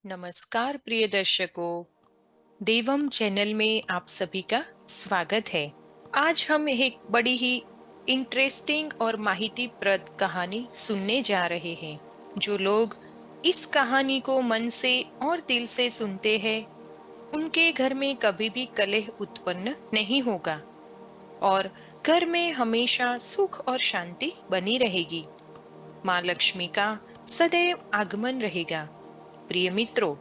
नमस्कार प्रिय दर्शकों, देवम चैनल में आप सभी का स्वागत है। आज हम एक बड़ी ही इंटरेस्टिंग और माहितीप्रद कहानी सुनने जा रहे हैं। जो लोग इस कहानी को मन से और दिल से सुनते हैं, उनके घर में कभी भी कलह उत्पन्न नहीं होगा और घर में हमेशा सुख और शांति बनी रहेगी। माँ लक्ष्मी का सदैव आगमन रहेगा। प्रिय मित्रों,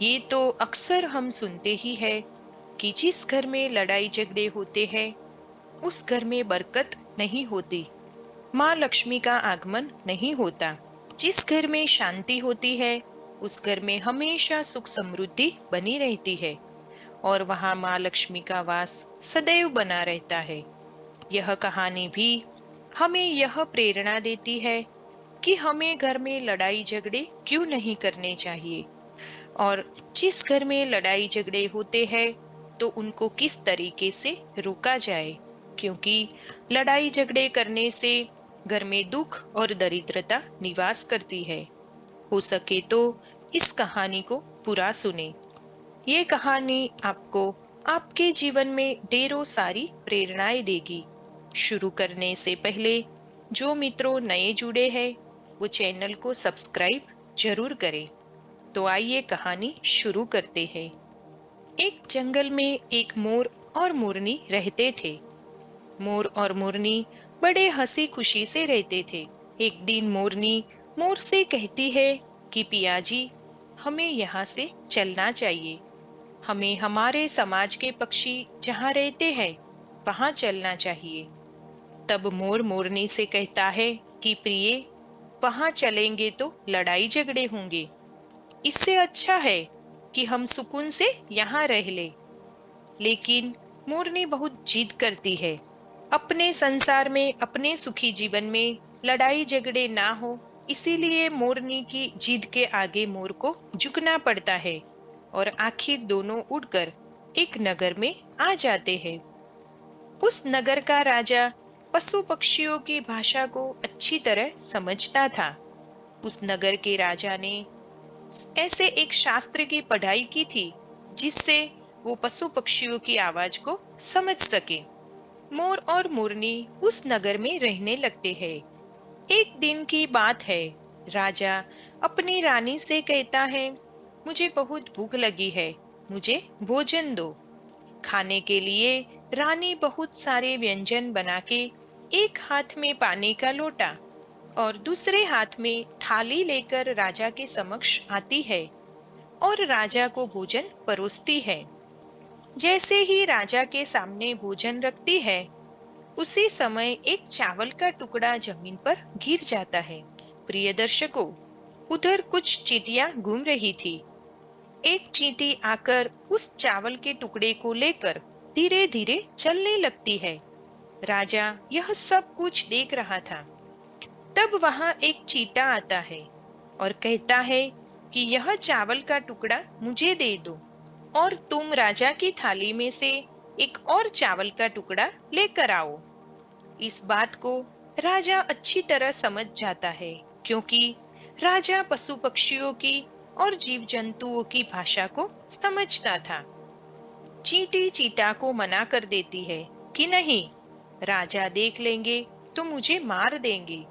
ये तो अक्सर हम सुनते ही है कि जिस घर में लड़ाई झगड़े होते हैं, उस घर में बरकत नहीं होती, माँ लक्ष्मी का आगमन नहीं होता। जिस घर में शांति होती है, उस घर में हमेशा सुख समृद्धि बनी रहती है और वहाँ माँ लक्ष्मी का वास सदैव बना रहता है। यह कहानी भी हमें यह प्रेरणा देती है कि हमें घर में लड़ाई झगड़े क्यों नहीं करने चाहिए और जिस घर में लड़ाई झगड़े होते हैं तो उनको किस तरीके से रोका जाए, क्योंकि लड़ाई झगड़े करने से घर में दुख और दरिद्रता निवास करती है। हो सके तो इस कहानी को पूरा सुने। ये कहानी आपको आपके जीवन में ढेरों सारी प्रेरणाएं देगी। शुरू करने से पहले जो मित्रों नए जुड़े हैं, वो चैनल को सब्सक्राइब जरूर करें। तो आइए कहानी शुरू करते हैं। एक जंगल में एक मोर और मोरनी रहते थे। मोर और मोरनी बड़े हंसी खुशी से रहते थे। एक दिन मोरनी मोर से कहती है कि पियाजी, हमें यहाँ से चलना चाहिए। हमें हमारे समाज के पक्षी जहाँ रहते हैं वहां चलना चाहिए। तब मोर मोरनी से कहता है कि प्रिय, वहां चलेंगे तो लड़ाई झगड़े होंगे। इससे अच्छा है कि हम सुकून से यहाँ रह ले। लेकिन मोरनी बहुत जिद करती है। अपने संसार में, अपने सुखी जीवन में लड़ाई झगड़े ना हो, इसीलिए मोरनी की जिद के आगे मोर को झुकना पड़ता है और आखिर दोनों उड़कर एक नगर में आ जाते हैं। उस नगर का राजा पशु पक्षियों की भाषा को अच्छी तरह समझता था। उस नगर के राजा ने ऐसे एक शास्त्र की पढ़ाई की थी जिससे वो पशु पक्षियों की आवाज को समझ सके। मोर और मोरनी उस नगर में रहने लगते हैं। एक दिन की बात है। राजा अपनी रानी से कहता है, मुझे बहुत भूख लगी है, मुझे भोजन दो। खाने के लिए रानी बहुत सारे व्यंजन बना के एक हाथ में पानी का लोटा और दूसरे हाथ में थाली लेकर राजा के समक्ष आती है और राजा को भोजन परोसती है। जैसे ही राजा के सामने भोजन रखती है, उसी समय एक चावल का टुकड़ा जमीन पर गिर जाता है। प्रिय दर्शकों, उधर कुछ चींटियां घूम रही थी। एक चींटी आकर उस चावल के टुकड़े को लेकर धीरे धीरे चलने लगती है। राजा यह सब कुछ देख रहा था। तब वहां एक चींटा आता है और कहता है कि यह चावल का टुकड़ा मुझे दे दो और तुम राजा की थाली में से एक और चावल का टुकड़ा लेकर आओ। इस बात को राजा अच्छी तरह समझ जाता है, क्योंकि राजा पशु पक्षियों की और जीव जंतुओं की भाषा को समझता था। चींटी चीटा को मना कर देती है कि नहीं, राजा देख लेंगे तो मुझे मार देंगे।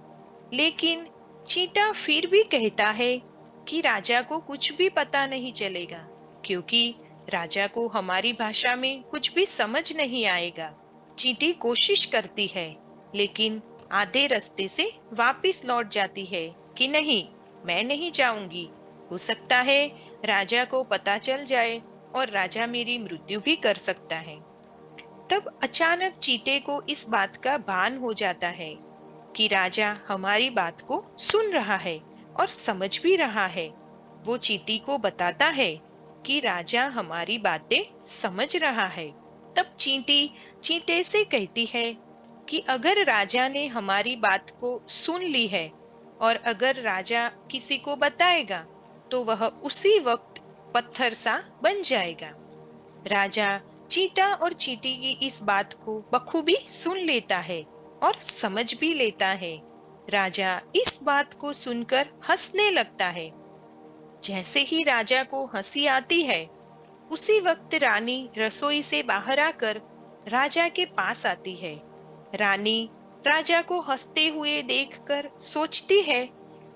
लेकिन चींटा फिर भी कहता है कि राजा को कुछ भी पता नहीं चलेगा, क्योंकि राजा को हमारी भाषा में कुछ भी समझ नहीं आएगा। चींटी कोशिश करती है, लेकिन आधे रास्ते से वापस लौट जाती है कि नहीं, मैं नहीं जाऊंगी। हो सकता है राजा को पता चल जाए और राजा मेरी मृत्यु भी कर सकता है। तब अचानक चीते को इस बात का भान हो जाता है कि राजा हमारी बात को सुन रहा है और समझ भी रहा है। वो चींटी को बताता है कि राजा हमारी बातें समझ रहा है। तब चींटी चींटे से कहती है कि अगर राजा ने हमारी बात को सुन ली है और अगर राजा किसी को बताएगा तो वह उसी वक्त पत्थर सा बन जाएगा। राजा चींटा और चींटी की इस बात को बखूबी सुन लेता है और समझ भी लेता है। राजा इस बात को सुनकर हंसने लगता है जैसे ही राजा को हंसी आती है, उसी वक्त रानी रसोई से बाहर आकर राजा के पास आती है। रानी राजा को हंसते हुए देखकर सोचती है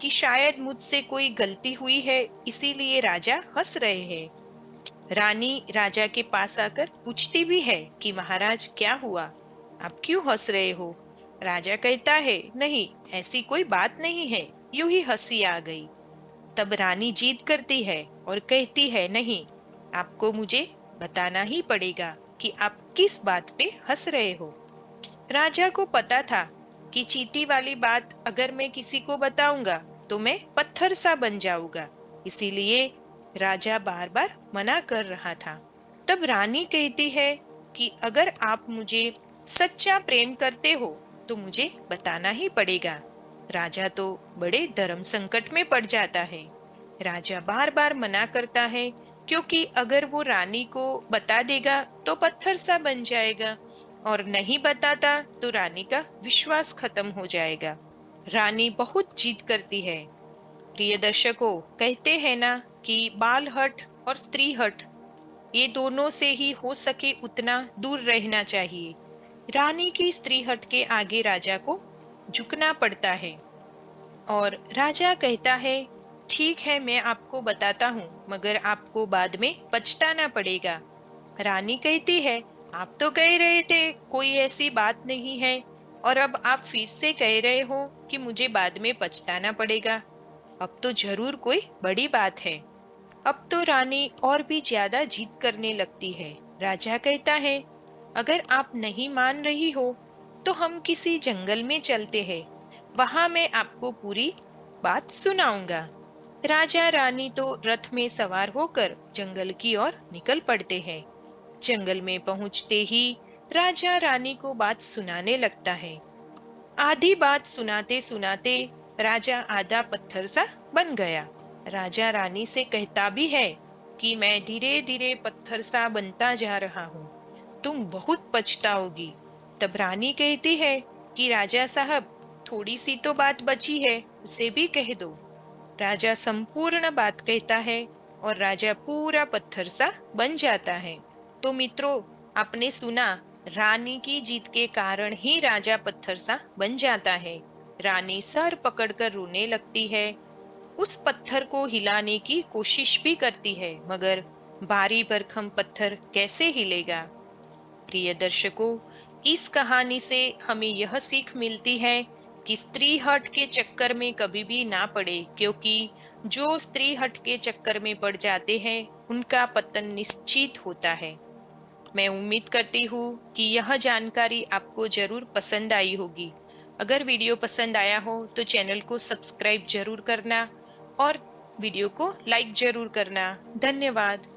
कि शायद मुझसे कोई गलती हुई है, इसीलिए राजा हंस रहे हैं। रानी राजा के पास आकर पूछती भी है कि महाराज क्या हुआ, आप क्यों हंस रहे हो। राजा कहता है नहीं, ऐसी कोई बात नहीं है, यूं ही हंसी आ गई। तब रानी जिद करती है और कहती है नहीं, आपको मुझे बताना ही पड़ेगा कि आप किस बात पे हंस रहे हो। राजा को पता था कि चींटी वाली बात अगर मैं किसी को बताऊंगा तो मैं पत्थर सा बन जाऊंगा, इसीलिए राजा बार बार मना कर रहा था। तब रानी कहती है कि अगर आप मुझे सच्चा प्रेम करते हो तो मुझे बताना ही पड़ेगा। राजा तो बड़े धर्म संकट में पड़ जाता है। राजा बार बार मना करता है, क्योंकि अगर वो रानी को बता देगा तो पत्थर सा बन जाएगा, और नहीं बताता तो रानी का विश्वास खत्म हो जाएगा। रानी बहुत जिद करती है। प्रिय दर्शकों, कहते हैं ना कि बाल हट और स्त्री हट, ये दोनों से ही हो सके उतना दूर रहना चाहिए। रानी की स्त्री हट के आगे राजा को झुकना पड़ता है, और राजा कहता है ठीक है, मैं आपको बताता हूँ, मगर आपको बाद में पछताना पड़ेगा। रानी कहती है आप तो कह रहे थे कोई ऐसी बात नहीं है, और अब आप फिर से कह रहे हो कि मुझे बाद में पछताना पड़ेगा। अब तो जरूर कोई बड़ी बात है। अब तो रानी और भी ज्यादा जिद करने लगती है। राजा कहता है अगर आप नहीं मान रही हो तो हम किसी जंगल में चलते हैं, वहां मैं आपको पूरी बात सुनाऊंगा। राजा रानी तो रथ में सवार होकर जंगल की ओर निकल पड़ते हैं। जंगल में पहुंचते ही राजा रानी को बात सुनाने लगता है। आधी बात सुनाते सुनाते राजा आधा पत्थर सा बन गया। राजा रानी से कहता भी है कि मैं धीरे धीरे पत्थर सा बनता जा रहा हूँ, तुम बहुत पछताओगी। तब रानी कहती है कि राजा साहब, थोड़ी सी तो बात बची है, उसे भी कह दो। राजा संपूर्ण बात कहता है और राजा पूरा पत्थर सा बन जाता है। तो मित्रों, आपने सुना, रानी की जीत के कारण ही राजा पत्थर सा बन जाता है। रानी सर पकड़कर रोने लगती है, उस पत्थर को हिलाने की कोशिश भी करती है, मगर भारी भरकम पत्थर कैसे हिलेगा। प्रिय दर्शकों, इस कहानी से हमें यह सीख मिलती है कि स्त्री हट के चक्कर में कभी भी ना पड़े, क्योंकि जो स्त्री हट के चक्कर में पड़ जाते हैं उनका पतन निश्चित होता है। मैं उम्मीद करती हूँ कि यह जानकारी आपको जरूर पसंद आई होगी। अगर वीडियो पसंद आया हो तो चैनल को सब्सक्राइब जरूर करना और वीडियो को लाइक जरूर करना। धन्यवाद।